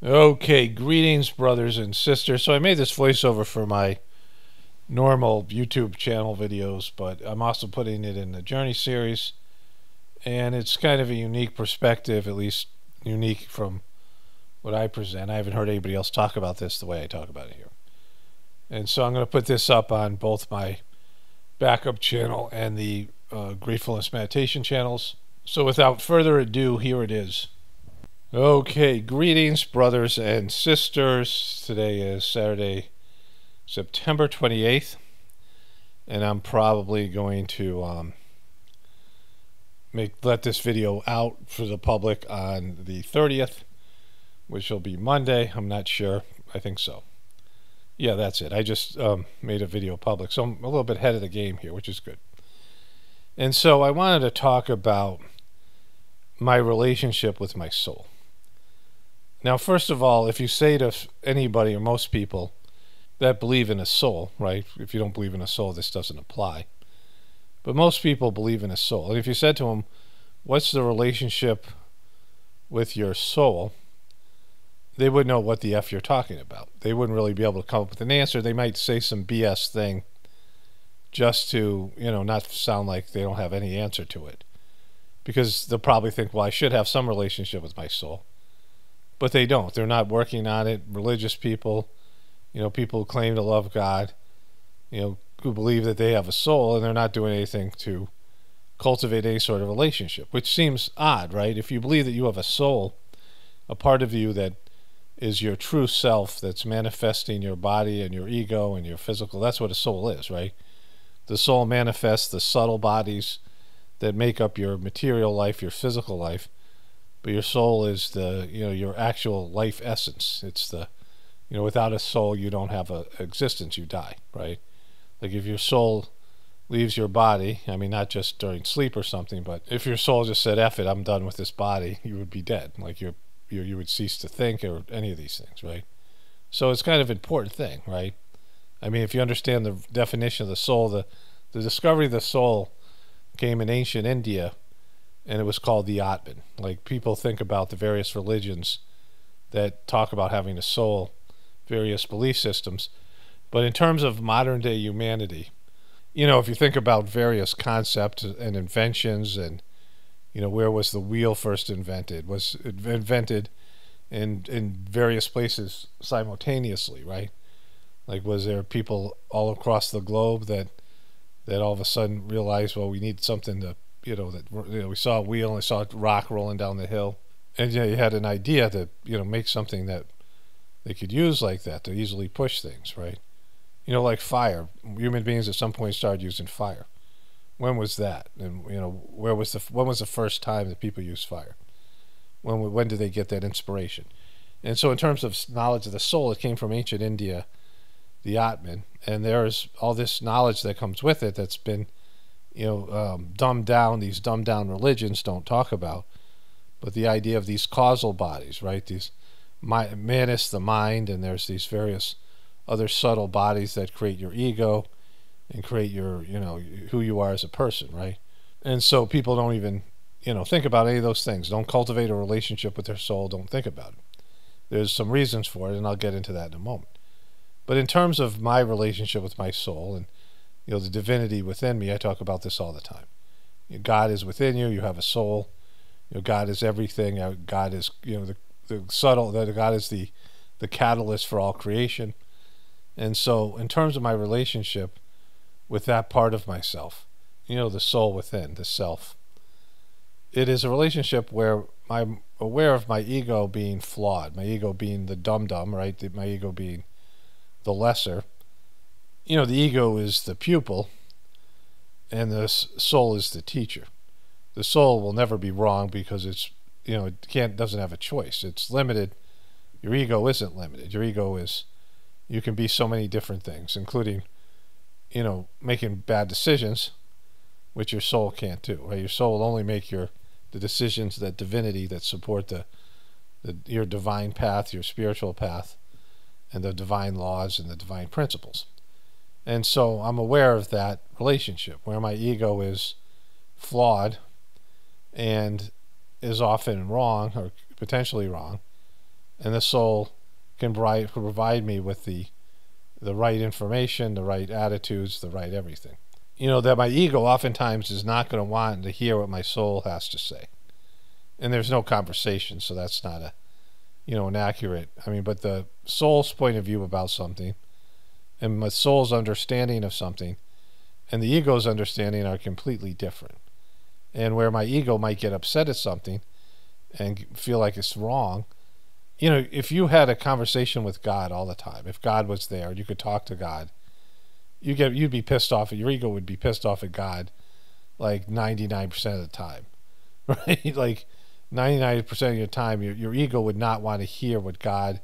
Okay, greetings, brothers and sisters. So I made this voiceover for my normal YouTube channel videos, but I'm also putting it in the Journey series, and it's kind of a unique perspective, at least unique from what I present. I haven't heard anybody else talk about this the way I talk about it here. And so I'm going to put this up on both my backup channel and the Gratefullness meditation channels. So without further ado, here it is. Okay, greetings, brothers and sisters. Today is Saturday, September 28th, and I'm probably going to let this video out for the public on the 30th, which will be Monday. I'm not sure. I think so. Yeah, that's it. I just made a video public, so I'm a little bit ahead of the game here, which is good. And so I wanted to talk about my relationship with my soul. Now, first of all, if you say to anybody or most people that believe in a soul, right? If you don't believe in a soul, this doesn't apply. But most people believe in a soul. And if you said to them, what's the relationship with your soul? They wouldn't know what the F you're talking about. They wouldn't really be able to come up with an answer. They might say some BS thing just to, not sound like they don't have any answer to it. Because they'll probably think, well, I should have some relationship with my soul. But they don't. They're not working on it. Religious people, people who claim to love God, who believe that they have a soul, and they're not doing anything to cultivate any sort of relationship, which seems odd, right? If you believe that you have a soul, a part of you that is your true self that's manifesting your body and your ego and your physical, that's what a soul is, right? The soul manifests the subtle bodies that make up your material life, your physical life. But your soul is your actual life essence. It's without a soul, you don't have an existence, you die, right? Like if your soul leaves your body, I mean, not just during sleep or something, but if your soul just said, F it, I'm done with this body, you would be dead. Like you would cease to think or any of these things, right? So it's kind of an important thing, right? I mean, if you understand the definition of the soul, the discovery of the soul came in ancient India, and it was called the Atman. Like people think about the various religions that talk about having a soul, various belief systems. But in terms of modern day humanity, if you think about various concepts and inventions and, where was the wheel first invented? Was it invented in various places simultaneously, right? Like was there people all across the globe that all of a sudden realized, well, we need something to we saw a wheel and we saw a rock rolling down the hill, and you had an idea to make something that they could use like that to easily push things, right? Like fire. Human beings at some point started using fire. When was that? And when was the first time that people used fire? When did they get that inspiration? And so in terms of knowledge of the soul, it came from ancient India, the Atman, and there's all this knowledge that comes with it that's been dumbed down. These dumbed down religions don't talk about, but the idea of these causal bodies, right? These manus, the mind, and there's these various other subtle bodies that create your ego and create your, who you are as a person, right? And so people don't even, think about any of those things. Don't cultivate a relationship with their soul. Don't think about it. There's some reasons for it, and I'll get into that in a moment. But in terms of my relationship with my soul and the divinity within me, I talk about this all the time. God is within you. You have a soul. God is everything. God is, the subtle. That God is the catalyst for all creation. And so, in terms of my relationship with that part of myself, the soul within, the self, it is a relationship where I'm aware of my ego being flawed, my ego being the dum-dum, right? My ego being the lesser. The ego is the pupil, and the soul is the teacher. The soul will never be wrong because it's, it doesn't have a choice. It's limited. Your ego isn't limited. Your ego is, you can be so many different things, including, making bad decisions, which your soul can't do. Right? Your soul will only make the decisions that divinity that support your divine path, your spiritual path, and the divine laws and the divine principles. And so I'm aware of that relationship where my ego is flawed and is often wrong or potentially wrong, and the soul can provide me with the right information, the right attitudes, the right everything. That my ego oftentimes is not going to want to hear what my soul has to say. And there's no conversation, so that's not an accurate, but the soul's point of view about something and my soul's understanding of something and the ego's understanding are completely different. And where my ego might get upset at something and feel like it's wrong, if you had a conversation with God all the time, if God was there, you could talk to God, you'd be pissed off, your ego would be pissed off at God like 99% of the time, right? Like 99% of your time, your ego would not want to hear what God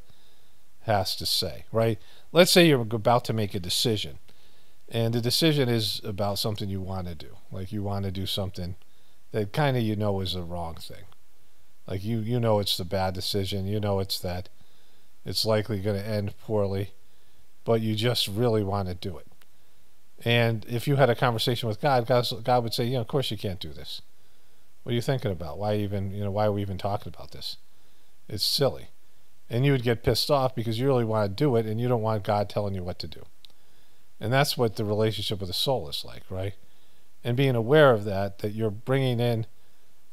has to say, right? Let's say you're about to make a decision, and the decision is about something you want to do. Like you want to do something that kind of is the wrong thing. Like it's the bad decision. It's likely going to end poorly, but you just really want to do it. And if you had a conversation with God, God would say, of course you can't do this. What are you thinking about? Why are we even talking about this? It's silly. And you would get pissed off because you really want to do it and you don't want God telling you what to do. And that's what the relationship with the soul is like, right? And being aware of that you're bringing in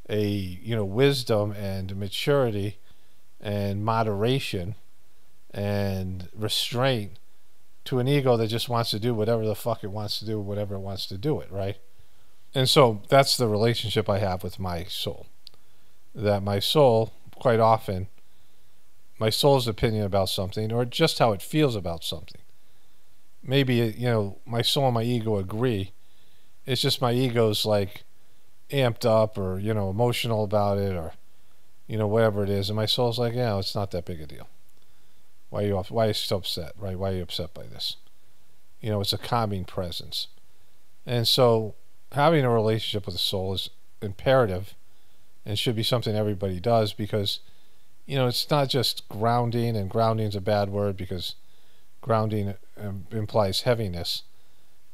a, wisdom and maturity and moderation and restraint to an ego that just wants to do whatever the fuck it wants to do, whatever it wants to do it, right? And so that's the relationship I have with my soul. That my soul, quite often, my soul's opinion about something or just how it feels about something. Maybe, my soul and my ego agree. It's just my ego's like amped up or, emotional about it or, whatever it is. And my soul's like, it's not that big a deal. Why are you so upset, right? Why are you upset by this? It's a calming presence. And so having a relationship with the soul is imperative and should be something everybody does because, it's not just grounding, and grounding is a bad word because grounding implies heaviness,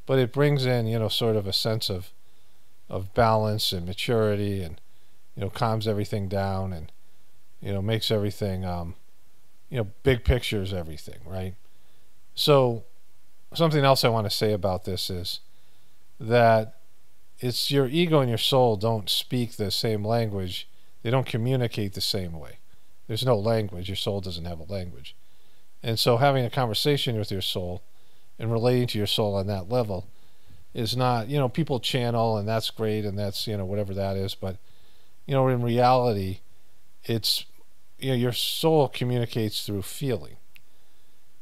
but it brings in, sort of a sense of balance and maturity and, calms everything down and, makes everything, big picture is everything, right? So something else I want to say about this is that it's your ego and your soul don't speak the same language. They don't communicate the same way. There's no language. Your soul doesn't have a language. And so having a conversation with your soul and relating to your soul on that level is not, people channel and that's great and that's, whatever that is. But, in reality, it's, your soul communicates through feeling.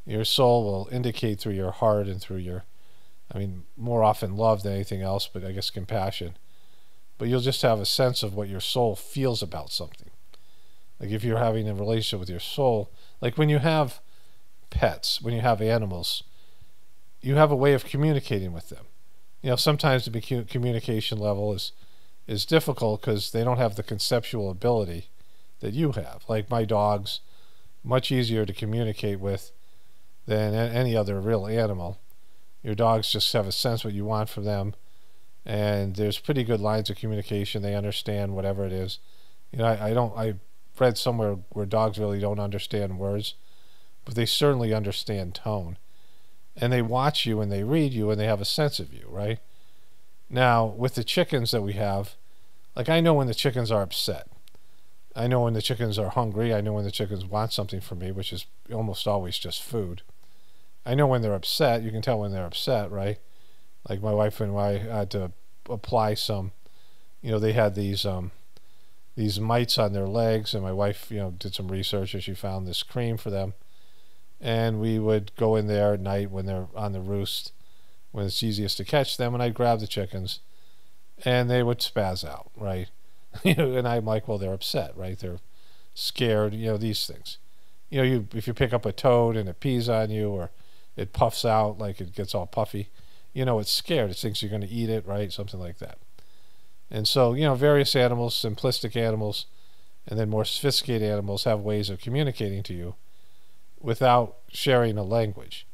Your soul will indicate through your heart and through your, more often love than anything else, but I guess compassion. But you'll just have a sense of what your soul feels about something. Like if you're having a relationship with your soul, like when you have pets, when you have animals, you have a way of communicating with them. Sometimes the communication level is difficult because they don't have the conceptual ability that you have. Like my dog's much easier to communicate with than any other real animal. Your dogs just have a sense what you want from them, and there's pretty good lines of communication. They understand whatever it is. I read somewhere where dogs really don't understand words, but they certainly understand tone. And they watch you and they read you and they have a sense of you, right? Now, with the chickens that we have, like I know when the chickens are upset. I know when the chickens are hungry. I know when the chickens want something from me, which is almost always just food. I know when they're upset. You can tell when they're upset, right? Like my wife and I had to apply some, they had these mites on their legs, and my wife, did some research and she found this cream for them. And we would go in there at night when they're on the roost, when it's easiest to catch them, and I'd grab the chickens, and they would spaz out, right? And I'm like, well, they're upset, right? They're scared, these things. If you pick up a toad and it pees on you, or it puffs out, like it gets all puffy, it's scared. It thinks you're going to eat it, right? Something like that. And so, various animals, simplistic animals, and then more sophisticated animals have ways of communicating to you without sharing a language.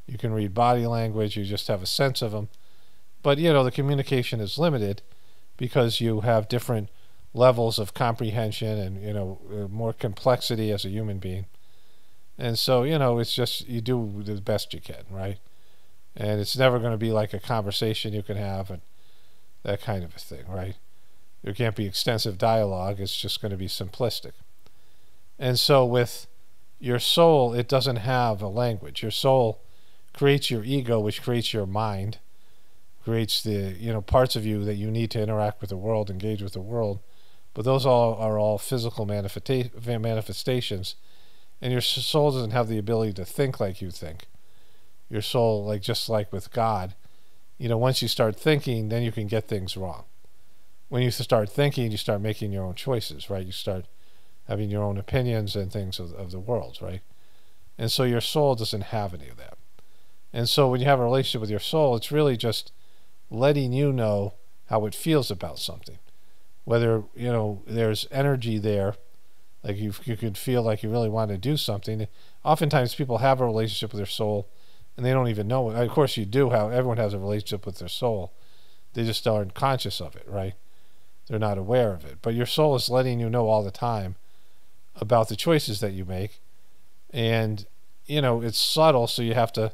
You can read body language, you just have a sense of them. But, the communication is limited because you have different levels of comprehension and, more complexity as a human being. And so, it's just you do the best you can, right? And it's never going to be like a conversation you can have and that kind of a thing, right? There can't be extensive dialogue. It's just going to be simplistic. And so with your soul, it doesn't have a language. Your soul creates your ego, which creates your mind, creates the parts of you that you need to interact with the world, engage with the world. But those are all physical manifestations, and your soul doesn't have the ability to think like you think. Your soul, just like with God, once you start thinking, then you can get things wrong. When you start thinking, you start making your own choices, right? You start having your own opinions and things of the world, right? And so your soul doesn't have any of that. And so when you have a relationship with your soul, it's really just letting you know how it feels about something. Whether, there's energy there, like you could feel like you really want to do something. Oftentimes people have a relationship with their soul and they don't even know it. Of course you do. Everyone has a relationship with their soul. They just aren't conscious of it, right? They're not aware of it. But your soul is letting you know all the time about the choices that you make. And, it's subtle, so you have to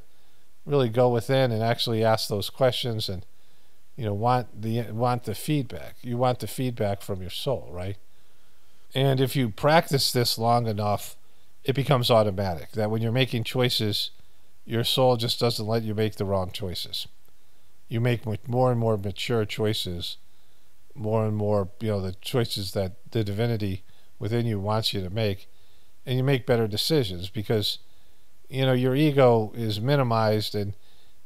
really go within and actually ask those questions and, want the feedback. You want the feedback from your soul, right? And if you practice this long enough, it becomes automatic. That when you're making choices, your soul just doesn't let you make the wrong choices. You make more and more mature choices, more and more, the choices that the divinity within you wants you to make, and you make better decisions because, your ego is minimized. And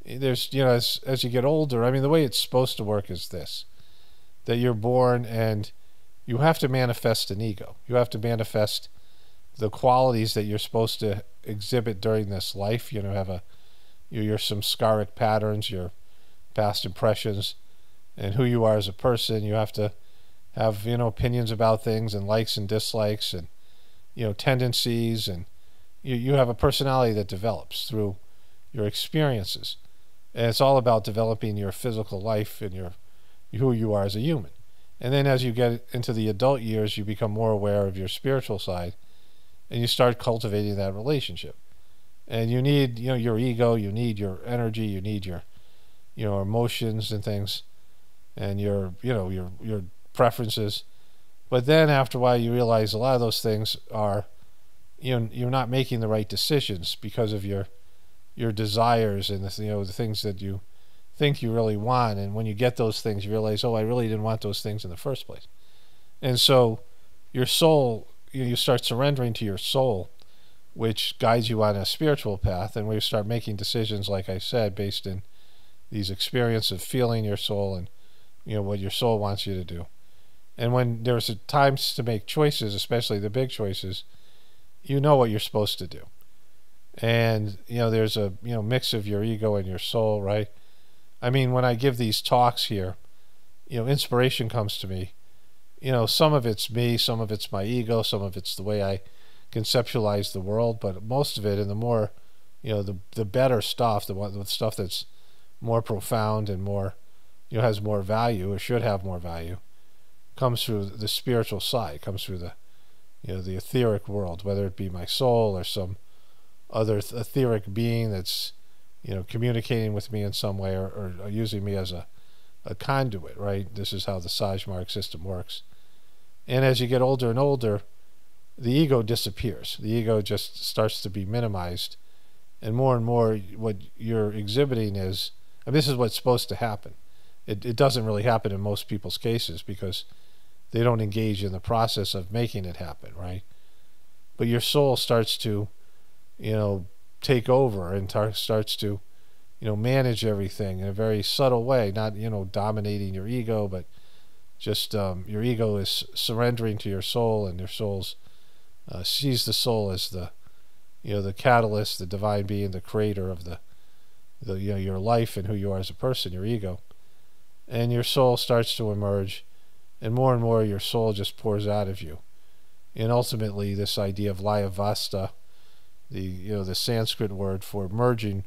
there's, as you get older, I mean, the way it's supposed to work is this, that you're born and you have to manifest an ego. You have to manifest the qualities that you're supposed to exhibit during this life. Have your samskaric patterns, your past impressions, and who you are as a person. You have to have, opinions about things and likes and dislikes and, tendencies. And you have a personality that develops through your experiences. And it's all about developing your physical life and who you are as a human. And then as you get into the adult years, you become more aware of your spiritual side and you start cultivating that relationship. And you need, your ego, you need your energy, you need your, emotions and things and your preferences. But then after a while you realize a lot of those things are, you're not making the right decisions because of your desires and the things that you think you really want. And when you get those things, you realize, oh, I really didn't want those things in the first place. And so your soul, you start surrendering to your soul, which guides you on a spiritual path. And we start making decisions, like I said, based in these experiences of feeling your soul and what your soul wants you to do. And when there's times to make choices, especially the big choices, you know what you're supposed to do. And there's a mix of your ego and your soul, right? I mean, when I give these talks here, inspiration comes to me. Some of it's me, some of it's my ego, some of it's the way I conceptualize the world, but most of it, and the more, the better stuff, the stuff that's more profound and more, has more value or should have more value, comes through the spiritual side, comes through the etheric world, whether it be my soul or some other etheric being that's, communicating with me in some way or using me as a conduit, right? This is how the Sajmark system works. And as you get older and older, the ego disappears. The ego just starts to be minimized. And more what you're exhibiting is, and this is what's supposed to happen. It doesn't really happen in most people's cases because they don't engage in the process of making it happen, right? But your soul starts to, take over and starts to, manage everything in a very subtle way, not, dominating your ego, but just your ego is surrendering to your soul, and your soul's sees the soul as the, the catalyst, the divine being, the creator of the your life and who you are as a person, your ego. And your soul starts to emerge, and more your soul just pours out of you. And ultimately this idea of layavasta, the Sanskrit word for merging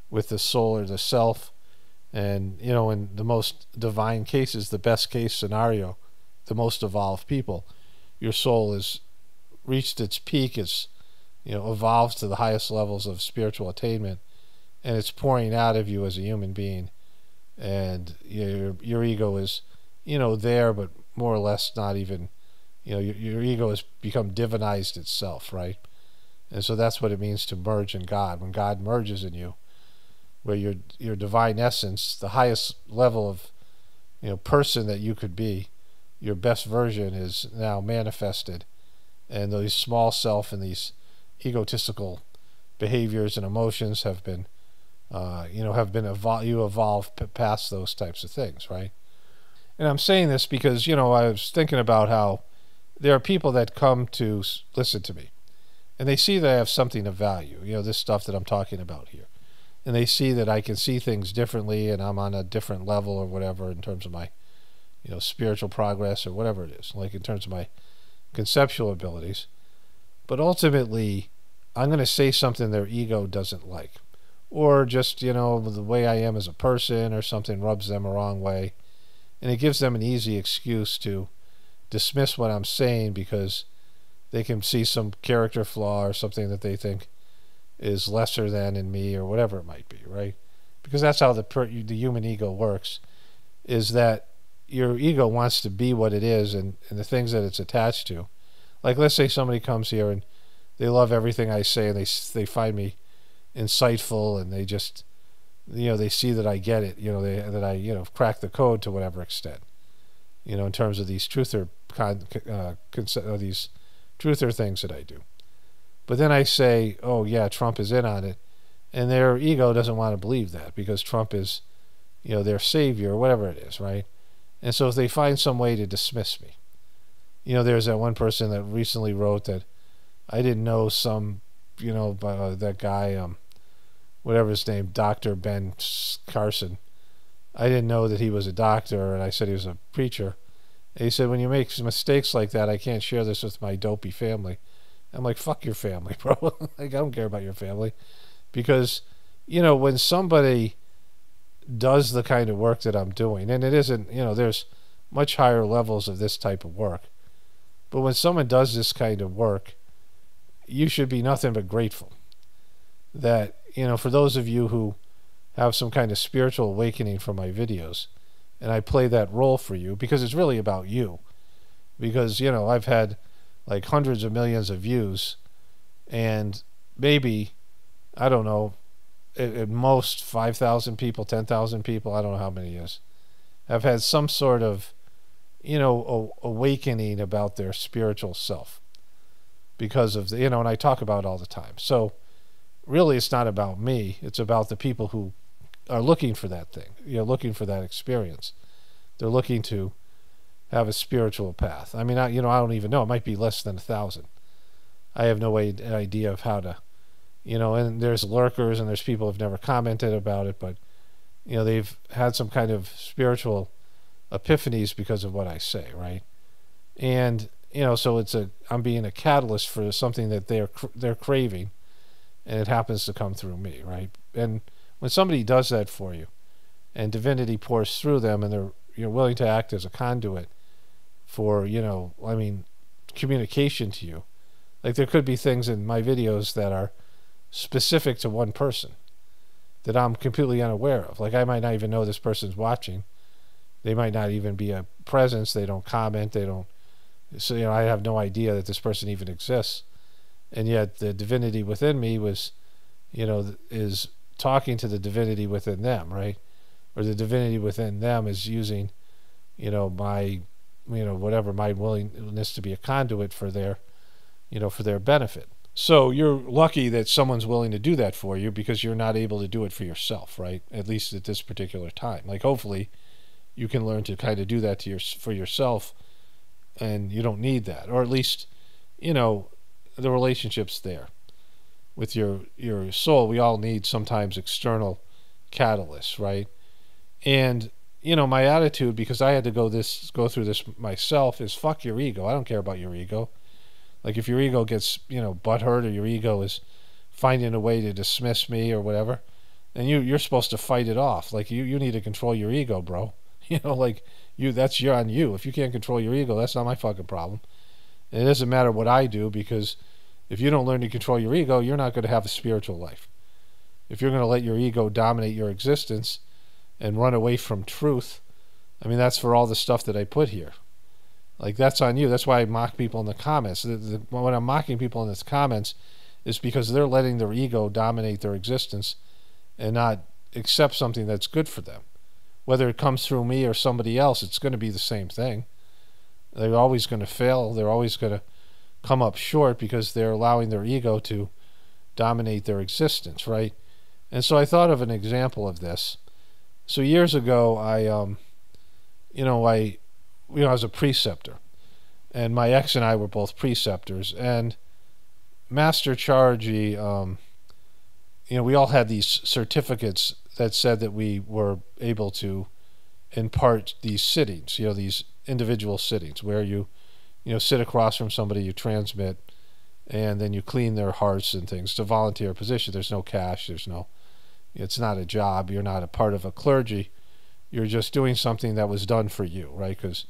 with the soul or the self, and in the most divine cases, the best case scenario, the most evolved people, your soul has reached its peak, its evolves to the highest levels of spiritual attainment, and it's pouring out of you as a human being, and your ego is, there, but more or less not even, your ego has become divinized itself, right? And so that's what it means to merge in God. When God merges in you, where your divine essence, the highest level of, person that you could be, your best version is now manifested, and these small self and these egotistical behaviors and emotions have been, you evolve past those types of things, right? And I'm saying this because, I was thinking about how there are people that come to listen to me, and they see that I have something of value, this stuff that I'm talking about here. And they see that I can see things differently, and I'm on a different level or whatever in terms of my, spiritual progress or whatever it is, like in terms of my conceptual abilities. But ultimately, I'm going to say something their ego doesn't like. Or just, the way I am as a person or something rubs them the wrong way. And it gives them an easy excuse to dismiss what I'm saying because they can see some character flaw or something that they think is lesser than in me or whatever it might be, right? Because that's how the human ego works, is that your ego wants to be what it is and the things that it's attached to. Like, let's say somebody comes here and they love everything I say and they find me insightful, and they just, they see that I get it, that I, crack the code to whatever extent, in terms of these truther these truther things that I do. But then I say, oh yeah, Trump is in on it, and their ego doesn't want to believe that because Trump is, their savior or whatever it is, right? And so if they find some way to dismiss me, there's that one person that recently wrote that I didn't know some, that guy, whatever his name, Dr. Ben Carson. I didn't know that he was a doctor, and I said he was a preacher. And he said, when you make mistakes like that, I can't share this with my dopey family. I'm like, fuck your family, bro. Like, I don't care about your family. Because, when somebody does the kind of work that I'm doing, and it isn't, there's much higher levels of this type of work. But when someone does this kind of work, you should be nothing but grateful that, for those of you who have some kind of spiritual awakening from my videos, and I play that role for you because it's really about you. Because, I've had like hundreds of millions of views, and maybe, I don't know, at most 5,000 people, 10,000 people, I don't know how many it is, have had some sort of, awakening about their spiritual self because of the, and I talk about it all the time. So really it's not about me, it's about the people who are looking for that thing, looking for that experience. They're looking to have a spiritual path. I mean, I don't even know, it might be less than 1,000. I have no idea of how to, and there's lurkers and there's people who've never commented about it, but they've had some kind of spiritual epiphanies because of what I say, right? And so I'm being a catalyst for something that they're craving, and it happens to come through me, right? And when somebody does that for you, and divinity pours through them, and you're willing to act as a conduit for communication to you. Like, there could be things in my videos that are specific to one person that I'm completely unaware of. Like, I might not even know this person's watching. They might not even be a presence. They don't comment. They don't. So, I have no idea that this person even exists. And yet the divinity within me was, is talking to the divinity within them, right? Or the divinity within them is using, my, whatever, my willingness to be a conduit for their, for their benefit. So you're lucky that someone's willing to do that for you because you're not able to do it for yourself, right? At least at this particular time. Like, hopefully you can learn to kind of do that for yourself, and you don't need that. Or at least, the relationship's there with your soul. We all need sometimes external catalysts, right? And, my attitude, because I had to go through this myself, is fuck your ego. I don't care about your ego. Like, if your ego gets, butthurt, or your ego is finding a way to dismiss me or whatever, then you're supposed to fight it off. Like, you need to control your ego, bro. That's on you. If you can't control your ego, that's not my fucking problem. And it doesn't matter what I do, because If you don't learn to control your ego, you're not going to have a spiritual life. If you're going to let your ego dominate your existence and run away from truth, I mean, that's for all the stuff that I put here. Like, that's on you. That's why I mock people in the comments. When I'm mocking people in the comments, it's because they're letting their ego dominate their existence and not accept something that's good for them. Whether it comes through me or somebody else, it's going to be the same thing. They're always going to fail. They're always going to come up short because they're allowing their ego to dominate their existence, right? And so I thought of an example of this. So years ago, I was a preceptor, and my ex and I were both preceptors, and Master Charji, we all had these certificates that said that we were able to impart these sittings, these individual sittings where you sit across from somebody, you transmit, and then you clean their hearts and things. It's a volunteer position. There's no cash. It's not a job. You're not a part of a clergy. You're just doing something that was done for you, right? Because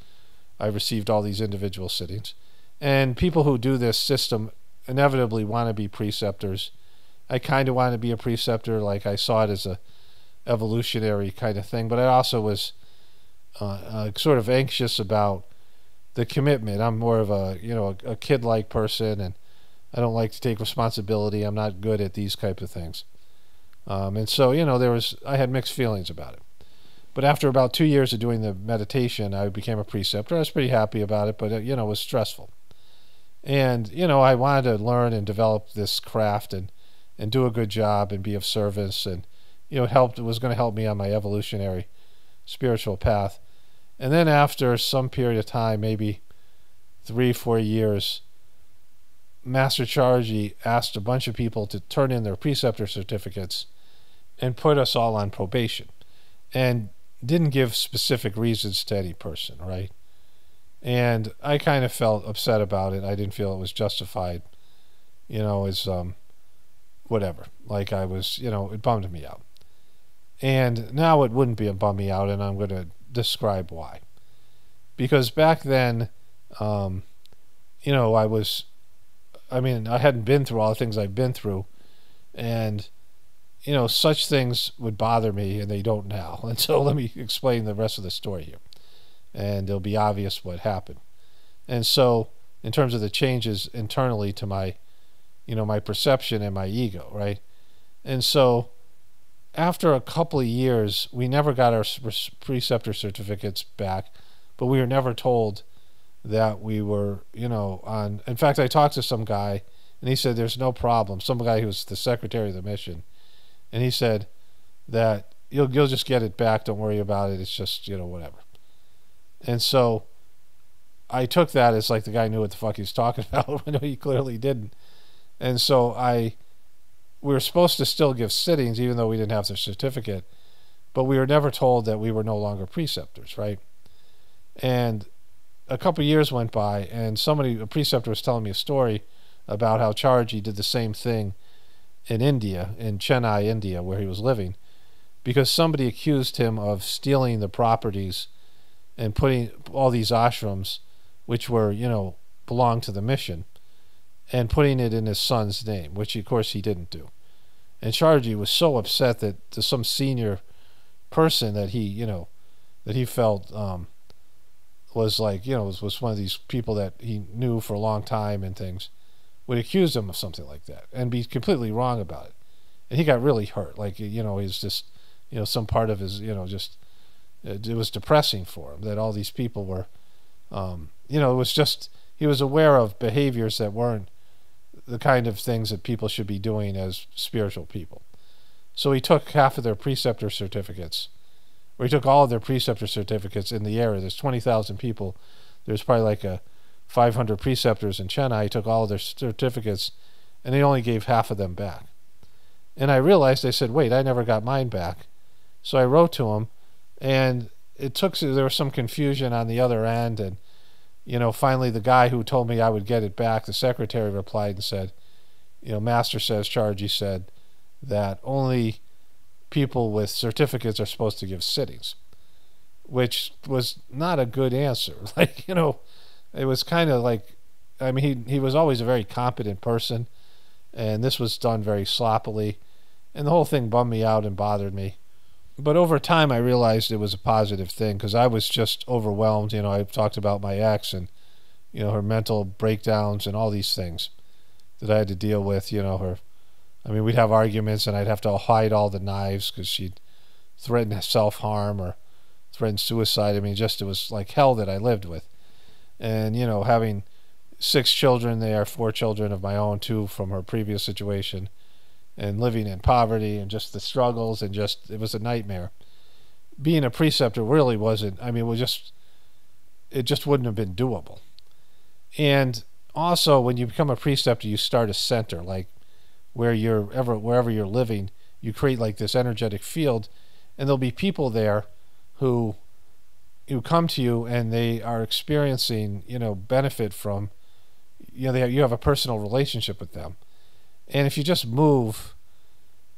I received all these individual sittings. And people who do this system inevitably want to be preceptors. I kind of want to be a preceptor. Like, I saw it as a evolutionary kind of thing, but I also was sort of anxious about the commitment. I'm more of a kid-like person, and I don't like to take responsibility. I'm not good at these type of things. And so, I had mixed feelings about it. But after about 2 years of doing the meditation, I became a preceptor. I was pretty happy about it, but it was stressful. And, I wanted to learn and develop this craft and do a good job and be of service. And, it was going to help me on my evolutionary spiritual path. And then after some period of time, maybe 3-4 years, Master Charji asked a bunch of people to turn in their preceptor certificates and put us all on probation. And didn't give specific reasons to any person, right? And I kind of felt upset about it. I didn't feel it was justified, as whatever. Like, I was, it bummed me out. And now it wouldn't be a bum me out, and I'm going to describe why. Because back then, I hadn't been through all the things I've been through, and such things would bother me, and they don't now. And so let me explain the rest of the story here, and it'll be obvious what happened. And so, in terms of the changes internally to my, my perception and my ego, right? And so, after a couple of years, we never got our preceptor certificates back, but we were never told that we were, on. In fact, I talked to some guy, and he said there's no problem. Some guy who was the secretary of the mission. And he said that you'll just get it back. Don't worry about it. It's just, whatever. And so I took that as like the guy knew what the fuck he was talking about. I know he clearly didn't. And so we were supposed to still give sittings even though we didn't have the certificate, but we were never told that we were no longer preceptors, right? And a couple of years went by, and a preceptor was telling me a story about how Charji did the same thing in India, in Chennai, India, where he was living, because somebody accused him of stealing the properties and putting all these ashrams, which were, belonged to the mission, and putting it in his son's name, which of course he didn't do. And Charji was so upset that to some senior person that he felt was like, was one of these people that he knew for a long time and things, would accuse him of something like that and be completely wrong about it. And he got really hurt. Like, he's just, some part of his, it was depressing for him that all these people were, it was just, he was aware of behaviors that weren't the kind of things that people should be doing as spiritual people. So he took half of their preceptor certificates, or he took all of their preceptor certificates in the area. There's 20,000 people. There's probably like 500 preceptors in Chennai. He took all of their certificates, and he only gave half of them back. And I realized, I said, wait, I never got mine back. So I wrote to him, and there was some confusion on the other end, and finally the guy who told me I would get it back, the secretary, replied and said, Master says, Charji said, that only people with certificates are supposed to give sittings, which was not a good answer. Like, it was kind of like, I mean, he was always a very competent person, and this was done very sloppily, and the whole thing bummed me out and bothered me. But over time, I realized it was a positive thing because I was just overwhelmed. You know, I talked about my ex and, you know, her mental breakdowns and all these things that I had to deal with. You know, I mean, we'd have arguments and I'd have to hide all the knives because she'd threaten self-harm or threaten suicide. I mean, just it was like hell that I lived with. And, you know, having 6 children there, 4 children of my own, 2 from her previous situation, and living in poverty and just the struggles and just, it was a nightmare. Being a preceptor really wasn't, I mean, it just wouldn't have been doable. And also, when you become a preceptor, you start a center, like wherever you're living, you create like this energetic field, and there'll be people there who come to you and they are experiencing, you know, benefit from, you know, you have a personal relationship with them. And if you just move,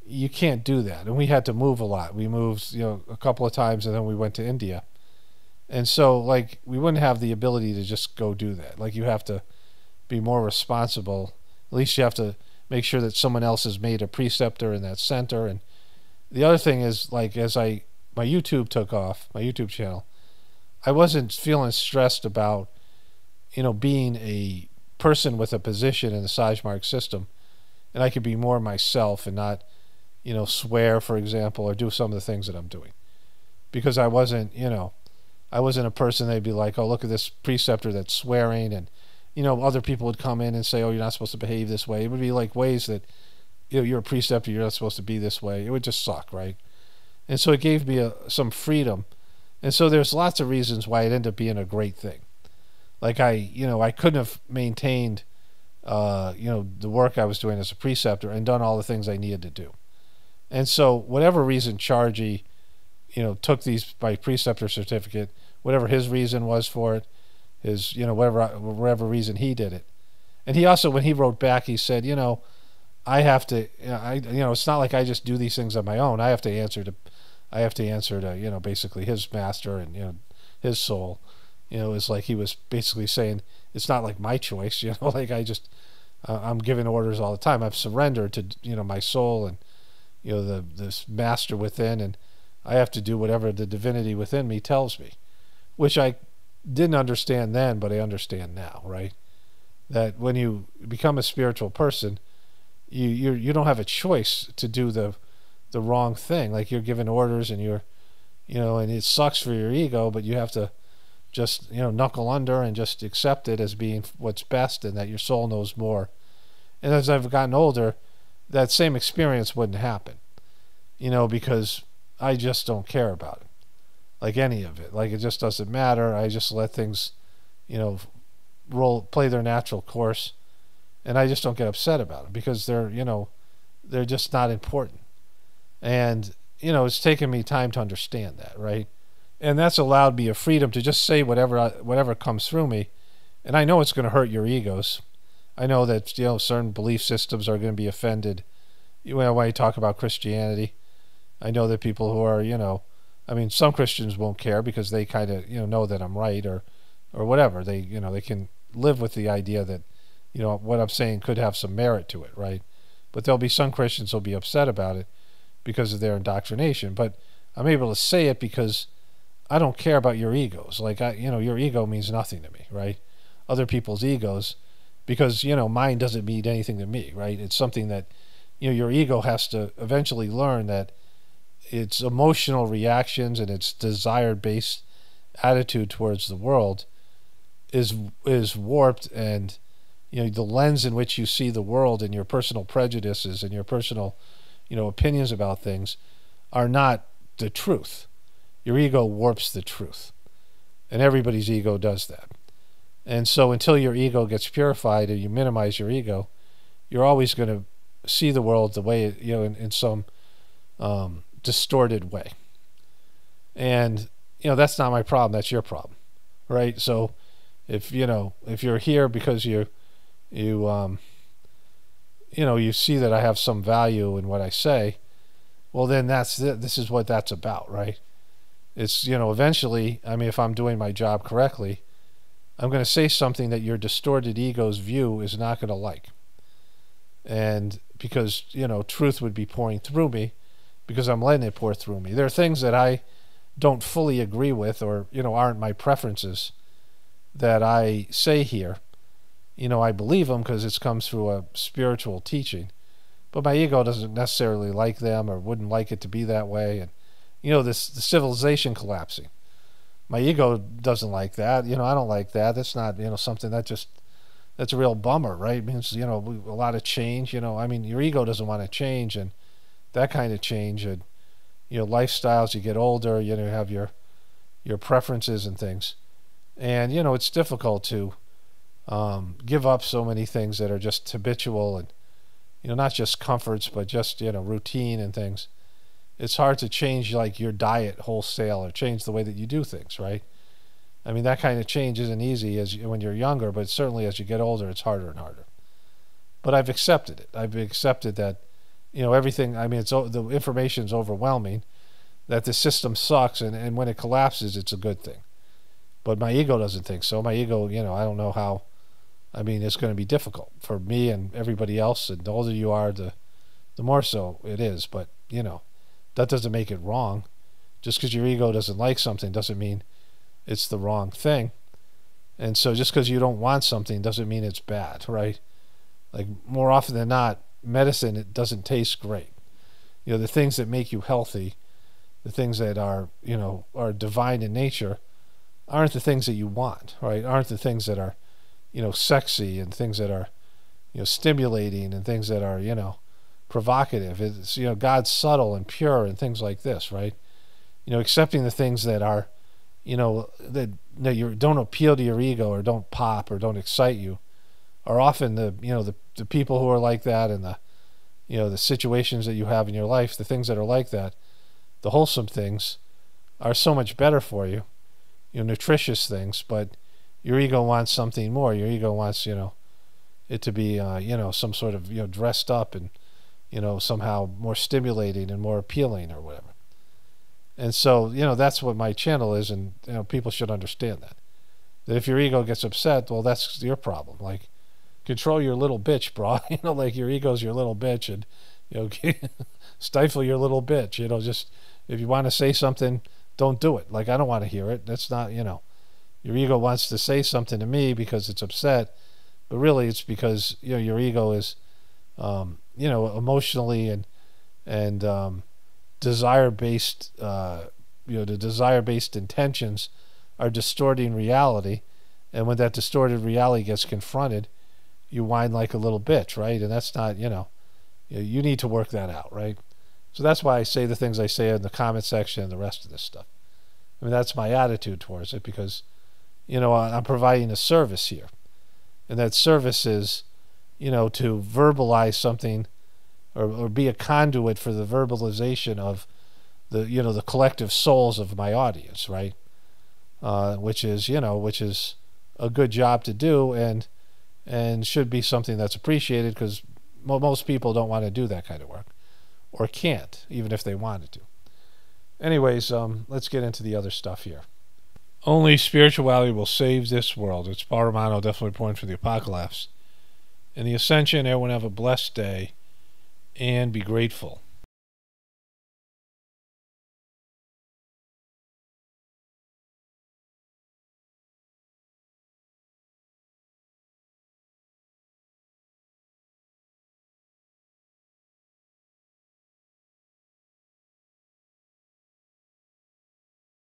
you can't do that. And we had to move a lot. We moved, you know, a couple of times, and then we went to India. And so, like, we wouldn't have the ability to just go do that. Like, you have to be more responsible. At least you have to make sure that someone else has made a preceptor in that center. And the other thing is, like, as my YouTube took off, my YouTube channel, I wasn't feeling stressed about, you know, being a person with a position in the Sajmark system. And I could be more myself and not, you know, swear, for example, or do some of the things that I'm doing. Because I wasn't, you know, I wasn't a person they'd be like, oh, look at this preceptor that's swearing. And, you know, other people would come in and say, oh, you're not supposed to behave this way. It would be like ways that, you know, you're a preceptor, you're not supposed to be this way. It would just suck, right? And so it gave me some freedom. And so there's lots of reasons why it ended up being a great thing. Like you know, I couldn't have maintained you know, the work I was doing as a preceptor and done all the things I needed to do. And so whatever reason Charji, you know, took my preceptor certificate, whatever his reason was for it, his, you know, whatever reason he did it. And he also, when he wrote back, he said, you know, I have to, you know, it's not like I just do these things on my own. I have to answer to, you know, basically his master and, you know, his soul. You know, it's like he was basically saying, it's not like my choice, you know, like I'm giving orders all the time. I've surrendered to, you know, my soul and, you know, this master within, and I have to do whatever the divinity within me tells me, which I didn't understand then, but I understand now, right? That when you become a spiritual person, you don't have a choice to do the wrong thing. Like, you're given orders and you know, and it sucks for your ego, but you have to just, you know, knuckle under and just accept it as being what's best, and that your soul knows more. And as I've gotten older, that same experience wouldn't happen, you know, because I just don't care about it, like any of it. Like, it just doesn't matter. I just let things, you know, play their natural course, and I just don't get upset about them because they're, you know, they're just not important. And, you know, it's taken me time to understand that, right? And that's allowed me a freedom to just say whatever comes through me. And I know it's going to hurt your egos. I know that, you know, certain belief systems are going to be offended. You know, when you talk about Christianity, I know that people who are, you know, I mean, some Christians won't care because they kind of, you know that I'm right, or whatever. They, you know, they can live with the idea that, you know, what I'm saying could have some merit to it, right? But there'll be some Christians who'll be upset about it because of their indoctrination. But I'm able to say it because I don't care about your egos. Like, you know, your ego means nothing to me, right? Other people's egos, because, you know, mine doesn't mean anything to me, right? It's something that, you know, your ego has to eventually learn that its emotional reactions and its desire-based attitude towards the world is warped, and, you know, the lens in which you see the world and your personal prejudices and your personal, you know, opinions about things are not the truth. Your ego warps the truth, and everybody's ego does that. And so until your ego gets purified and you minimize your ego, you're always going to see the world the way, you know, in some distorted way. And, you know, that's not my problem. That's your problem, right? So if, you know, if you're here because you know, you see that I have some value in what I say, well, then this is what that's about, right? It's, you know, eventually, I mean, if I'm doing my job correctly, I'm going to say something that your distorted ego's view is not going to like. And because, truth would be pouring through me because I'm letting it pour through me. There are things that I don't fully agree with or, aren't my preferences that I say here. I believe them because it comes through a spiritual teaching. But my ego doesn't necessarily like them or wouldn't like it to be that way. And, the civilization collapsing. My ego doesn't like that. I don't like that. That's not, something that's a real bummer, right? It means, a lot of change, your ego doesn't want to change, and that kind of change, and, lifestyles, you get older, you have your preferences and things. And, it's difficult to give up so many things that are just habitual and, not just comforts, but just, routine and things. It's hard to change like your diet wholesale or change the way that you do things, right? I mean, that kind of change isn't easy when you're younger, but certainly as you get older, it's harder and harder. But I've accepted it. I've accepted that, everything, the information's overwhelming, that the system sucks, and when it collapses, it's a good thing. But my ego doesn't think so. My ego, I don't know how, it's going to be difficult for me and everybody else, and the older you are, the more so it is. But, that doesn't make it wrong. Just because your ego doesn't like something doesn't mean it's the wrong thing. And so just because you don't want something doesn't mean it's bad, right? Like, more often than not, medicine, it doesn't taste great. The things that make you healthy, the things that are, are divine in nature, aren't the things that you want, right? Aren't the things that are, sexy, and things that are, stimulating, and things that are, provocative. It's, God's subtle and pure and things like this, right? Accepting the things that are, that you don't appeal to your ego or don't pop or don't excite you are often the people who are like that, and the situations that you have in your life, the things that are like that, the wholesome things are so much better for you, nutritious things. But your ego wants something more. Your ego wants, it to be, some sort of, dressed up and, somehow more stimulating and more appealing or whatever. And so, that's what my channel is, and, people should understand that. That if your ego gets upset, well, that's your problem. Like, control your little bitch, bro. Like, your ego's your little bitch, and, stifle your little bitch. Just, if you want to say something, don't do it. Like, I don't want to hear it. That's not, your ego wants to say something to me because it's upset, but really it's because, your ego is, emotionally and desire-based, the desire-based intentions are distorting reality. And when that distorted reality gets confronted, you whine like a little bitch, right? And that's not, you need to work that out, right? So that's why I say the things I say in the comment section and the rest of this stuff. That's my attitude towards it, because, I'm providing a service here. And that service is, to verbalize something, or be a conduit for the verbalization of the collective souls of my audience, right? Which is a good job to do, and should be something that's appreciated, because most people don't want to do that kind of work, or can't, even if they wanted to. Anyways, let's get into the other stuff here. Only spirituality will save this world. It's Paul Romano, definitely point for the apocalypse. And the ascension, everyone have a blessed day, and be grateful.